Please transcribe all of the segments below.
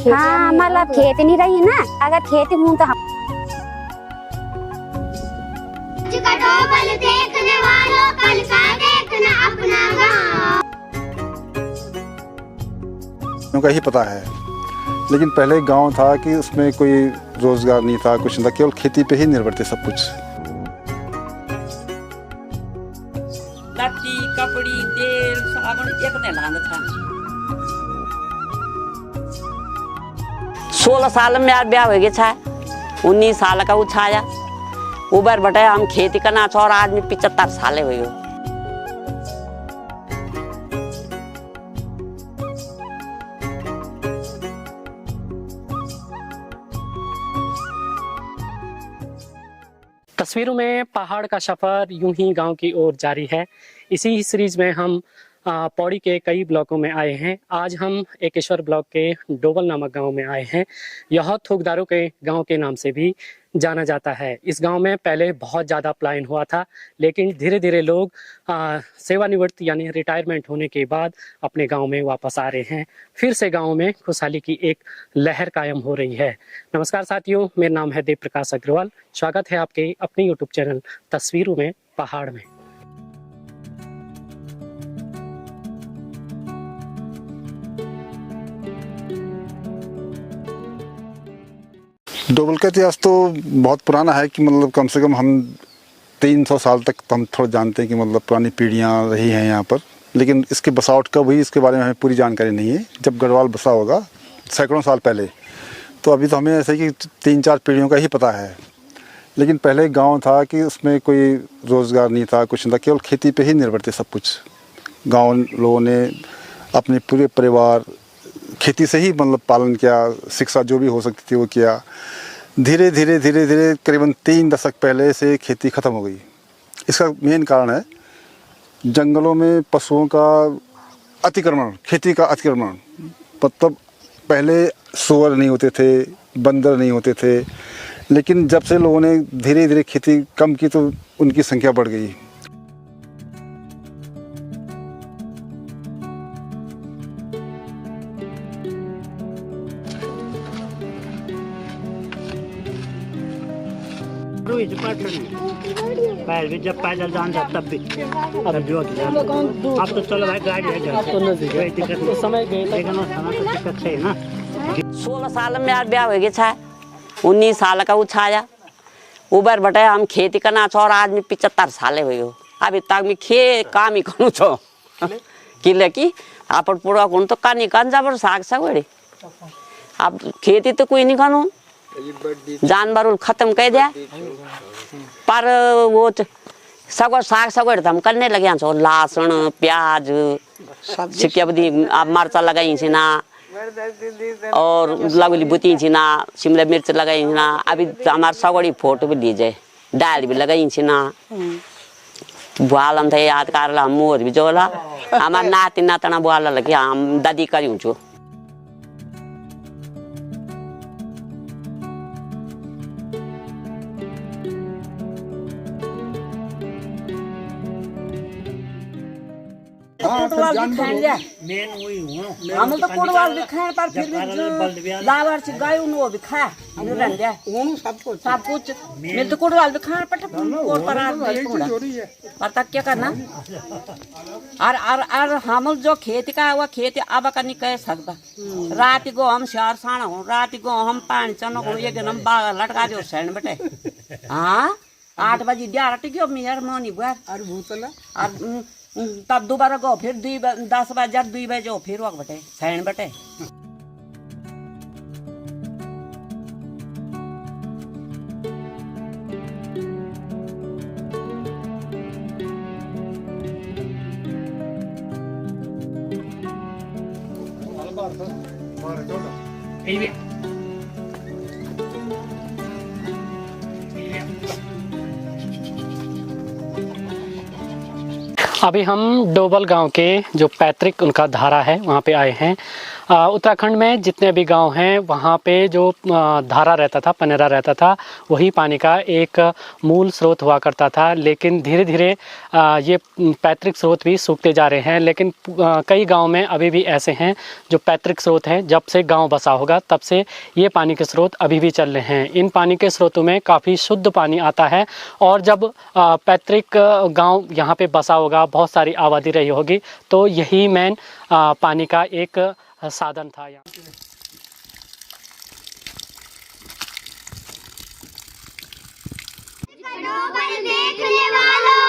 हाँ मतलब खेती नहीं रही ना, अगर खेती हूँ तो हम देखने वालों कल का देखना अपना गाँव का ही पता है, लेकिन पहले गांव था कि उसमें कोई रोजगार नहीं था, कुछ नहीं था, केवल खेती पे ही निर्भर थे सब कुछ। लत्ती कपड़ी तेल साबुन एक ने लाना था। 16 साल में यार ब्याह हो गया था, 19 साल का उछाया उबर बटे हम खेती करना छो और आदमी 75 साल हुए हो। तस्वीरों में पहाड़ का सफर यूं ही गांव की ओर जारी है। इसी सीरीज में हम पौड़ी के कई ब्लॉकों में आए हैं। आज हम एकेश्वर ब्लॉक के डोबल नामक गांव में आए हैं। यह थोकदारों के गांव के नाम से भी जाना जाता है। इस गांव में पहले बहुत ज़्यादा पलायन हुआ था, लेकिन धीरे धीरे लोग सेवानिवृत्त यानी रिटायरमेंट होने के बाद अपने गांव में वापस आ रहे हैं। फिर से गांव में खुशहाली की एक लहर कायम हो रही है। नमस्कार साथियों, मेरा नाम है देव प्रकाश अग्रवाल। स्वागत है आपके अपने यूट्यूब चैनल तस्वीरों में पहाड़ में। डोबल का इतिहास तो बहुत पुराना है कि मतलब कम से कम हम 300 साल तक हम थोड़ा जानते हैं कि मतलब पुरानी पीढ़ियाँ रही हैं यहाँ पर, लेकिन इसके बसावट कब हुई इसके बारे में हमें पूरी जानकारी नहीं है। जब गढ़वाल बसा होगा सैकड़ों साल पहले, तो अभी तो हमें ऐसे कि 3-4 पीढ़ियों का ही पता है, लेकिन पहले गांव था कि उसमें कोई रोज़गार नहीं था, कुछ नहीं था, केवल खेती पे ही निर्भर थे सब कुछ। गाँव लोगों ने अपने पूरे परिवार खेती से ही मतलब पालन किया, शिक्षा जो भी हो सकती थी वो किया। धीरे धीरे करीबन 3 दशक पहले से खेती ख़त्म हो गई। इसका मेन कारण है जंगलों में पशुओं का अतिक्रमण, खेती का अतिक्रमण। मतलब पहले सूअर नहीं होते थे, बंदर नहीं होते थे, लेकिन जब से लोगों ने धीरे धीरे खेती कम की तो उनकी संख्या बढ़ गई। पहले भी जब पैदल जान था तब भी अब तो चलो भाई गाड़ी है, अब तो नजदीक है, दिक्कत नहीं। समय गए लेकिन समय तो दिक्कत है ना। 16 साल में यार ब्याह हो गया था, 19 साल का उछाया उबर बटे हम खेती करना छो और आदमी 75 साल हुए हो। अभी तक मैं काम ही करूँ छो किले की आप पूरा कौन तो कानी कान जबर साग सगड़ी। अब खेती तो कोई नहीं करूँ, जानवर खत्म कर दिया, पर वो सगो साग सगोड़ हम करने लगे छो। लहसुन प्याज सिक्के बदी मरचा लगाई छी ना, और लगली बुती छी ना, शिमला मिर्च लगाई छी ना। अभी हमारे सगोड़ी फोटो भी लीजिए, दाल भी लगाई छी ना। बुआल थे याद कर ला मोर भी जोला हमारे नाती नातना बुआल लगे हम दादी करी छो। मेन वही हुआ हम तो कुड़वाल भी खाए, पर फिर भी लावर से गाय उन वो भी खा रन दे सब कुछ मिल तो कुड़वाल भी खाए पट और पर पता क्या करना। और हम जो खेती का हुआ खेती अब का नहीं कह सकता। रात को हम शार साण हो, रात को हम पानी चनो को एक हम बाग लटका दो सैन बटे। हाँ 8 बजे 11 टिक्यो मेयर मोनी बुआर और भूतला और तब दोबारा गो फिर 10 बजे 2 बजे फिर वक्त बटे सैन बटे। अभी हम डोबल गांव के जो पैतृक उनका धारा है वहाँ पे आए हैं। उत्तराखंड में जितने भी गांव हैं वहाँ पे जो धारा रहता था, पनेरा रहता था, वही पानी का एक मूल स्रोत हुआ करता था। लेकिन धीरे धीरे ये पैतृक स्रोत भी सूखते जा रहे हैं। लेकिन कई गांव में अभी भी ऐसे हैं जो पैतृक स्रोत हैं। जब से गांव बसा होगा तब से ये पानी के स्रोत अभी भी चल रहे हैं। इन पानी के स्रोतों में काफ़ी शुद्ध पानी आता है। और जब पैतृक गांव यहाँ पे बसा होगा, बहुत सारी आबादी रही होगी, तो यही मेन पानी का एक साधन था यहाँ। डोबल देखने वालों,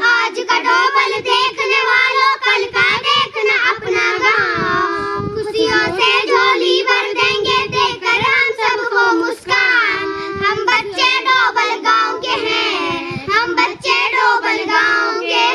आज का डोबल देखने वालों, कल का देखना अपना गाँव। खुशियों से झोली भर देंगे देकर हम सबको मुस्कान। हम बच्चे डोबल गाँव के हैं, हम बच्चे डोबल गाँव के,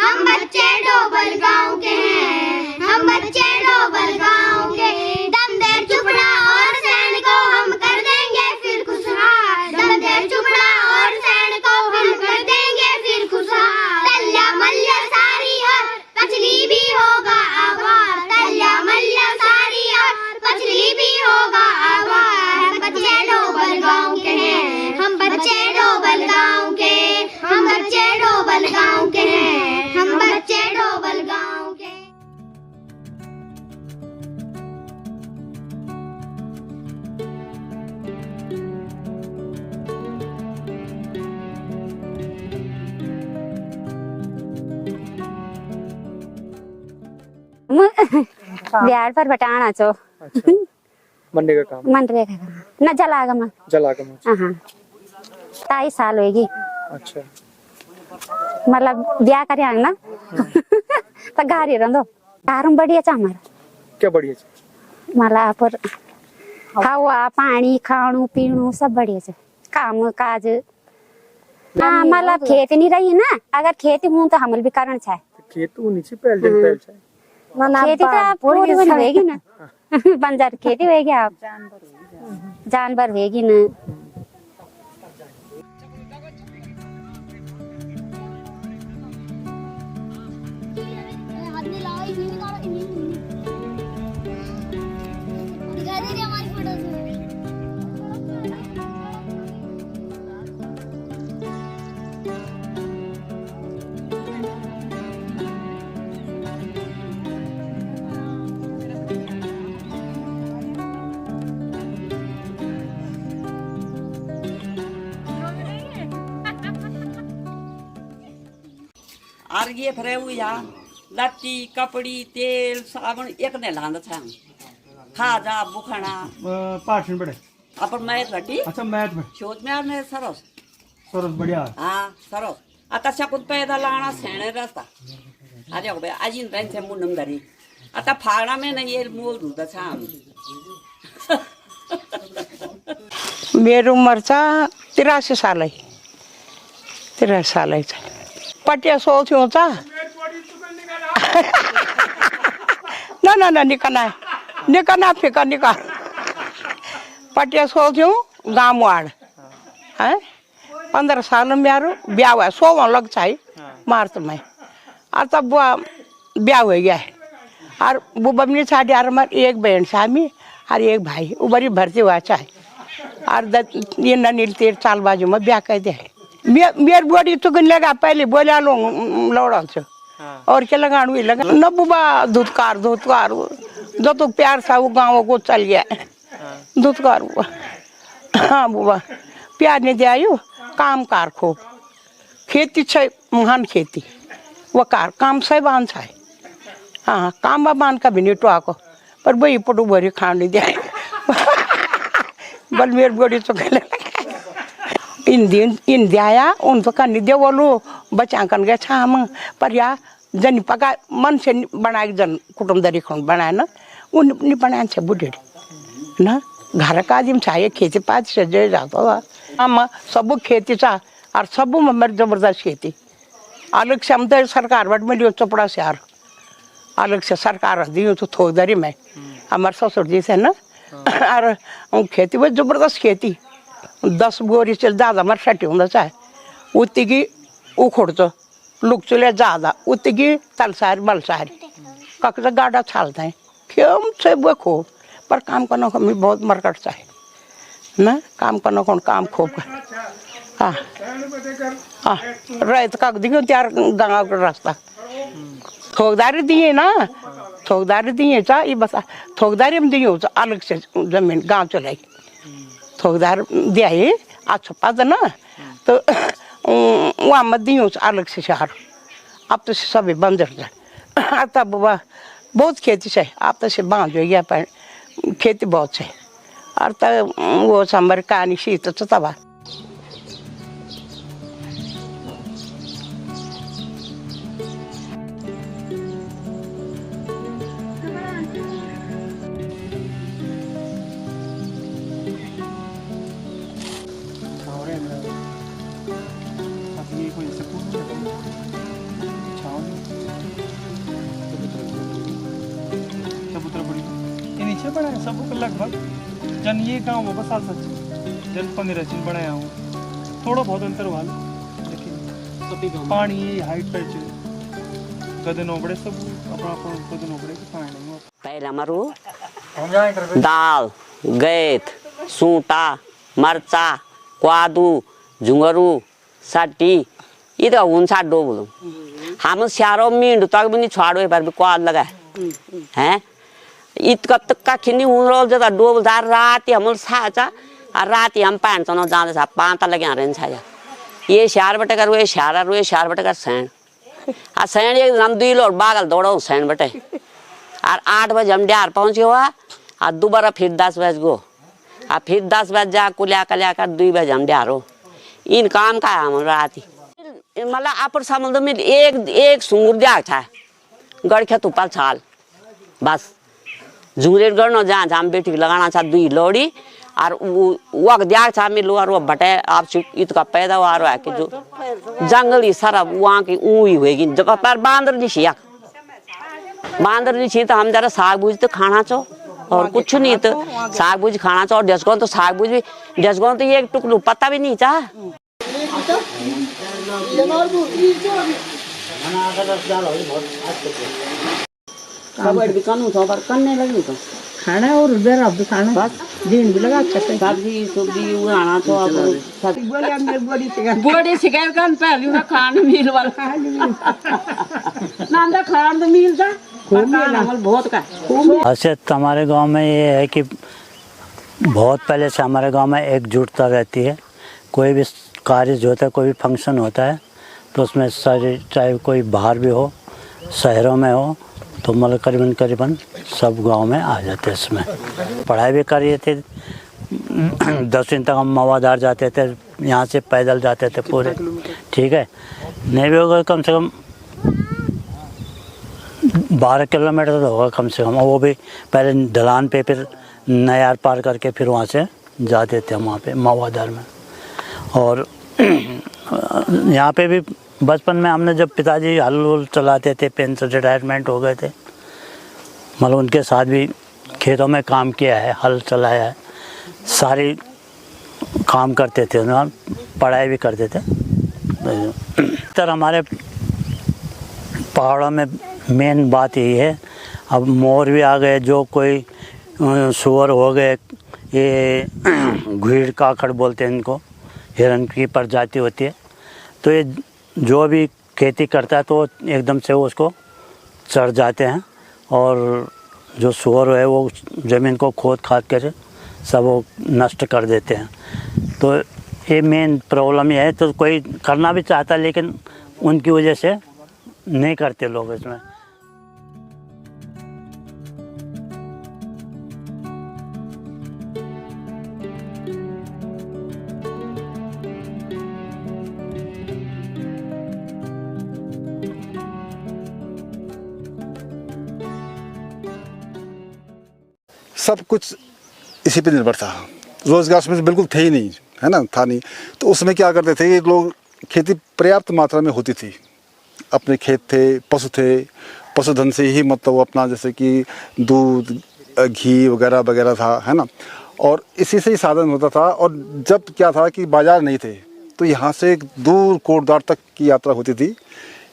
हम बच्चे डोबल गाँव के हैं, हम बच्चे डोबल गाँव के। दम दे चुपड़ा और सैन को हम कर देंगे फिर खुशहाल। दम दे चुपड़ा और सैन को हम कर देंगे फिर खुशहाल। तल्या मल्या सारी और पचली भी होगा आभार। तल्या मल्या सारी और पचली भी होगा आभार। हम बच्चे डोबल गाँव के हैं, हम बच्चे डोबल गाँव के, हम बच्चे डोबल गाँव के हैं, हम बच्चे डोबल गाँव के। बिहार पर बटाना चो अच्छा मंडे का काम मनरेगा का न जलागम जलागम हाँ 23 साल होगी। अच्छा मतलब ब्याह करे ना तो गाड़ी रंदो तारम बढ़िया चा हमारा क्या बढ़िया चीज मला पर हवा पानी खाणु पीणु सब बढ़िया से काम काज। हाँ मतलब खेती नहीं रही ना, अगर खेती हूँ तो हमल भी कारण छा खेत नीचे पहल जन पहल चाहे खेती तो पूरी होगी ना बंजर खेती होगी, आप जानवर होगी ना। और ये भरे हुए यहाँ लट्टी कपड़ी तेल साबुन एक ने लांद था खाजा बुखाना पाठन बड़े अपन मैथ भट्टी अच्छा मैथ में शोध में आने सरस सरस बढ़िया हाँ सरस आता शकुन पैदा लाना सेने रास्ता अरे हो गया आज इन रैन से मुन्नम धरी आता फागड़ा में नहीं ये मोल दूध था मेरी उम्र था 83 साल है 83 साल है पटिया सोच होता ना निकलना फिकर निकाल पटिया सोच गाँव वाड़ है 15 साल में यार ब्याह हुआ 100 लग चाहिए मार्च में और तब ब्याह हो गया है और वो बमनी साढ़े यार हमारे एक बहन सामी और एक भाई वो बड़ी भर्ती हुआ चाहे और ये नील 13 साल बाजू में ब्याह कर दिया मेरे बॉडी तो लगा पहले बोला लो लौड़ा से और क्या लगाणु लगा न बुबा धुतकार जो तो प्यार सा वो गाँव को चल गया धुतकार हुआ हाँ बुबा प्यार नहीं दिया यू काम कार खो खेती छै महान खेती वो कार काम से बांध है हाँ काम बांध का भी नहीं टुआ को पर वही पटू भरी खान नहीं दिया बल मेरे बॉडी तो इन दिया उन तो कर दे बोलो बचा कर गया छाम पर या जन पका मन से बनाए जन कुटुम्बदारी खन बनाए ना उन नहीं बनाए से बुढ़े ना घर का आदमी चाहिए खेती पात से जो जाता था हम सब खेती चा और सब में मेरी जबरदस्त खेती अलग से हम तो सरकार बट मिली चपड़ा से यार अलग से सरकार दी तो थोकदारी में हमारे ससुर जी से ना और खेती में जबरदस्त खेती 10 बोरी से ज़्यादा मर सटी होना चाहे उतनी की उखड़ तो लुक चले ज़्यादा उतनी की तलसारी मलसारी कक गाड़ा छालते हैं खेम से वो खो पर काम करना को हमें बहुत मरकट सा है ना, काम करना कौन काम खूब हाँ हाँ रहे तो कक दियो त्यार गंगा का रास्ता थोकदारी दिए ना, थोकदारी दिए चा ये बता थोकदारी में दियो तो अलग से जमीन गांव चलाई थोकदार दिया है आज छुपा था ना तो वहाँ मत दियो तो अलग से शहर अब तो सभी बंजर जाए तब वह बहुत खेती से अब तो से बांध हो गया पर खेती बहुत से और तब वो समर कहानी शीत तो तब नीचे बनाया सब लगभग जन ये गाँव में बसा सच जन 15 चिन्ह बनाया हूँ थोड़ा बहुत अंतर वाल लेकिन पानी हाइट पर गदे नोबड़े सब अपना गदे नोबड़े के पानी नहीं पहले हमारू दाल गैत सूटा मरचा क्वादू झुंगरू साठी ये तो उनसा डोबलो हम स्यारो मींड तक भी नहीं छाड़ो पर भी क्वाद लगा है इतका तक खिनी उन रोल जता डोब दार रात हम साचा और रात हम पान चनो जाने सा पांता लगे आरे छाया ये शार बटे कर वो शार बटे कर सैन आ सैन एक हम दुई लोग बागल दौड़ो सैन बटे और 8 बजे हम डार पहुंचे हुआ और दोबारा फिर 10 बजे गो और फिर 10 बजे जा कुलिया कलिया कर 2 बजे हम डारो इन काम का हम रात मतलब अपर समुद्र में एक सुंगुर दिया था गड़खे तुपल छाल बस झुंगरेर गर्नो जहाँ हम बेटी लगाना था 2 लोड़ी और वक दिया था मिलो और वो बटे आप इसका पैदावार है कि जो जंगली सारा वहाँ की ऊई हुएगी जब पर बांदर नहीं छिया बांदर नहीं छी तो हम जरा साग भूज तो खाना चो और कुछ नहीं तो साग भूज खाना चो और डसगों तो साग भूज भी डसगों तो ये एक टुकड़ू पता भी नहीं चाह कबड़ भी कानू तो पर करने लगी तो खाना और उधर अब खाना बस दिन भी लगा सकते सब्जी उड़ाना तो अब बड़ी शिकायत कर पहले ना खाने मिल वाला नांदा खान तो मिलता बहुत का खासियत हमारे गांव में ये है कि बहुत पहले से हमारे गांव में एकजुटता रहती है। कोई भी कार्य जो होता है, कोई भी फंक्शन होता है तो उसमें सारे चाहे कोई बाहर भी हो शहरों में हो तो मतलब करीबन सब गांव में आ जाते हैं। इसमें पढ़ाई भी कर रहे थे 10वीं तक हम मवादार जाते थे, यहाँ से पैदल जाते थे पूरे, ठीक है नहीं भी होगा कम से कम 12 किलोमीटर तो होगा कम से कम, वो भी पहले ढलान पे फिर नयार पार करके फिर वहाँ से जाते थे हम वहाँ पे मवादार में। और यहाँ पे भी बचपन में हमने जब पिताजी हल वुल चलाते थे, पेंशन रिटायरमेंट हो गए थे, मतलब उनके साथ भी खेतों में काम किया है, हल चलाया है, सारी काम करते थे, पढ़ाई भी करते थे। तर हमारे पहाड़ों में मेन बात यही है, अब मोर भी आ गए, जो कोई सुअर हो गए, ये घुड़ काकड़ बोलते हैं इनको, हिरन की प्रजाति होती है, तो ये जो भी खेती करता है तो एकदम से वो उसको चढ़ जाते हैं और जो सुअर है वो ज़मीन को खोद खाद कर सब वो नष्ट कर देते हैं। तो ये मेन प्रॉब्लम ये है, तो कोई करना भी चाहता है लेकिन उनकी वजह से नहीं करते लोग इसमें। सब कुछ इसी पे निर्भर था, रोजगार उसमें बिल्कुल थे ही नहीं, है ना, था नहीं। तो उसमें क्या करते थे ये लोग, खेती पर्याप्त मात्रा में होती थी, अपने खेत थे, पशुधन से ही मतलब वो अपना जैसे कि दूध घी वगैरह वगैरह था, है ना, और इसी से ही साधन होता था। और जब क्या था कि बाजार नहीं थे तो यहाँ से दूर कोटद्वार तक की यात्रा होती थी,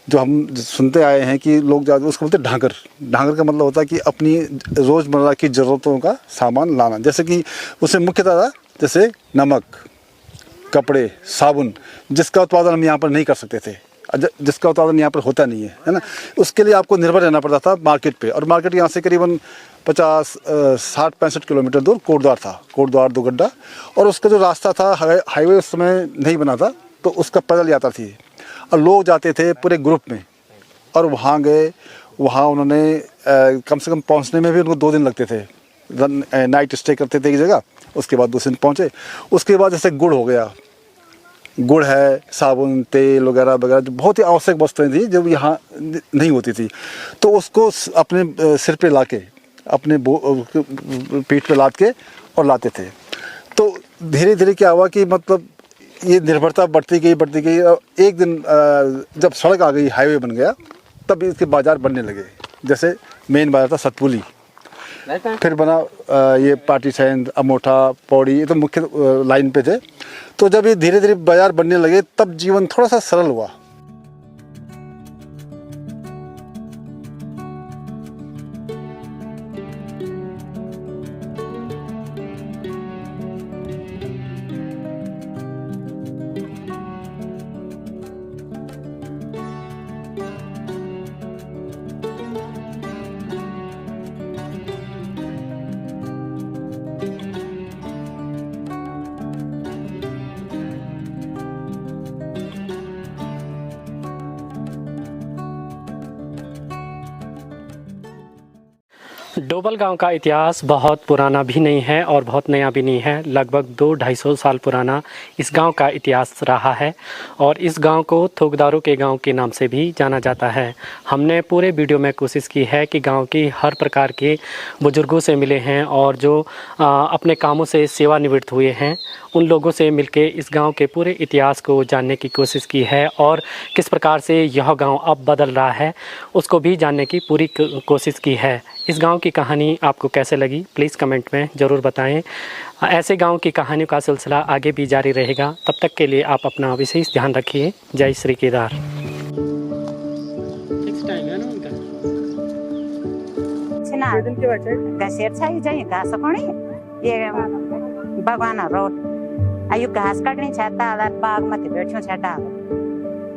जो हम सुनते आए हैं कि लोग ज़्यादा उसको बोलते हैं ढांगर। ढांगर का मतलब होता है कि अपनी रोज़मर्रा की ज़रूरतों का सामान लाना, जैसे कि उसमें मुख्यतः था जैसे नमक, कपड़े, साबुन, जिसका उत्पादन हम यहाँ पर नहीं कर सकते थे, जिसका उत्पादन यहाँ पर होता नहीं है ना। उसके लिए आपको निर्भर रहना पड़ता था मार्केट पे, और मार्केट यहाँ से करीबन 50-60-65 किलोमीटर दूर कोटद्वार था, कोटद्वार दोगड्डा। और उसका जो रास्ता था, हाईवे उस समय नहीं बना था, तो उसका पैदल यात्रा थी और लोग जाते थे पूरे ग्रुप में। और वहाँ गए, वहाँ उन्होंने कम से कम पहुँचने में भी उनको 2 दिन लगते थे, नाइट स्टे करते थे एक जगह, उसके बाद दूसरे दिन पहुँचे। उसके बाद जैसे गुड़ हो गया, गुड़ है, साबुन, तेल वगैरह वगैरह, जो बहुत ही आवश्यक वस्तुएं थी जो यहाँ नहीं होती थी, तो उसको अपने सिर पे लाके, अपने पीठ पे लाद के और लाते थे। तो धीरे धीरे क्या हुआ कि मतलब ये निर्भरता बढ़ती गई। एक दिन जब सड़क आ गई, हाईवे बन गया, तब इसके बाज़ार बनने लगे। जैसे मेन बाज़ार था सतपुली, फिर बना ये पाटी सैंद, अमोठा, पौड़ी, ये तो मुख्य लाइन पे थे। तो जब ये धीरे धीरे बाज़ार बनने लगे, तब जीवन थोड़ा सा सरल हुआ। डोबल गांव का इतिहास बहुत पुराना भी नहीं है और बहुत नया भी नहीं है। लगभग 200-250 साल पुराना इस गांव का इतिहास रहा है और इस गांव को थोकदारों के गांव के नाम से भी जाना जाता है। हमने पूरे वीडियो में कोशिश की है कि गांव की हर प्रकार के बुजुर्गों से मिले हैं और जो अपने कामों से सेवानिवृत्त हुए हैं, उन लोगों से मिलके इस गांव के पूरे इतिहास को जानने की कोशिश की है और किस प्रकार से यह गांव अब बदल रहा है उसको भी जानने की पूरी कोशिश की है। इस गांव की कहानी आपको कैसे लगी प्लीज़ कमेंट में ज़रूर बताएं। ऐसे गांव की कहानियों का सिलसिला आगे भी जारी रहेगा। तब तक के लिए आप अपना विशेष ध्यान रखिए। जय श्री केदार। फिक्स टाइम है ना उनका? घाँसेर छ चाहिँ घाँस पनि ये भगवान रोड आयु घास काटनी छाता आधार बाग मत बैठो छाटा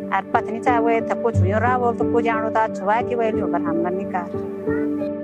और पत्नी चाहे वो तो कुछ हुई रहा वो तो कुछ जानो था छुआ कि वही ऊपर हम निकाल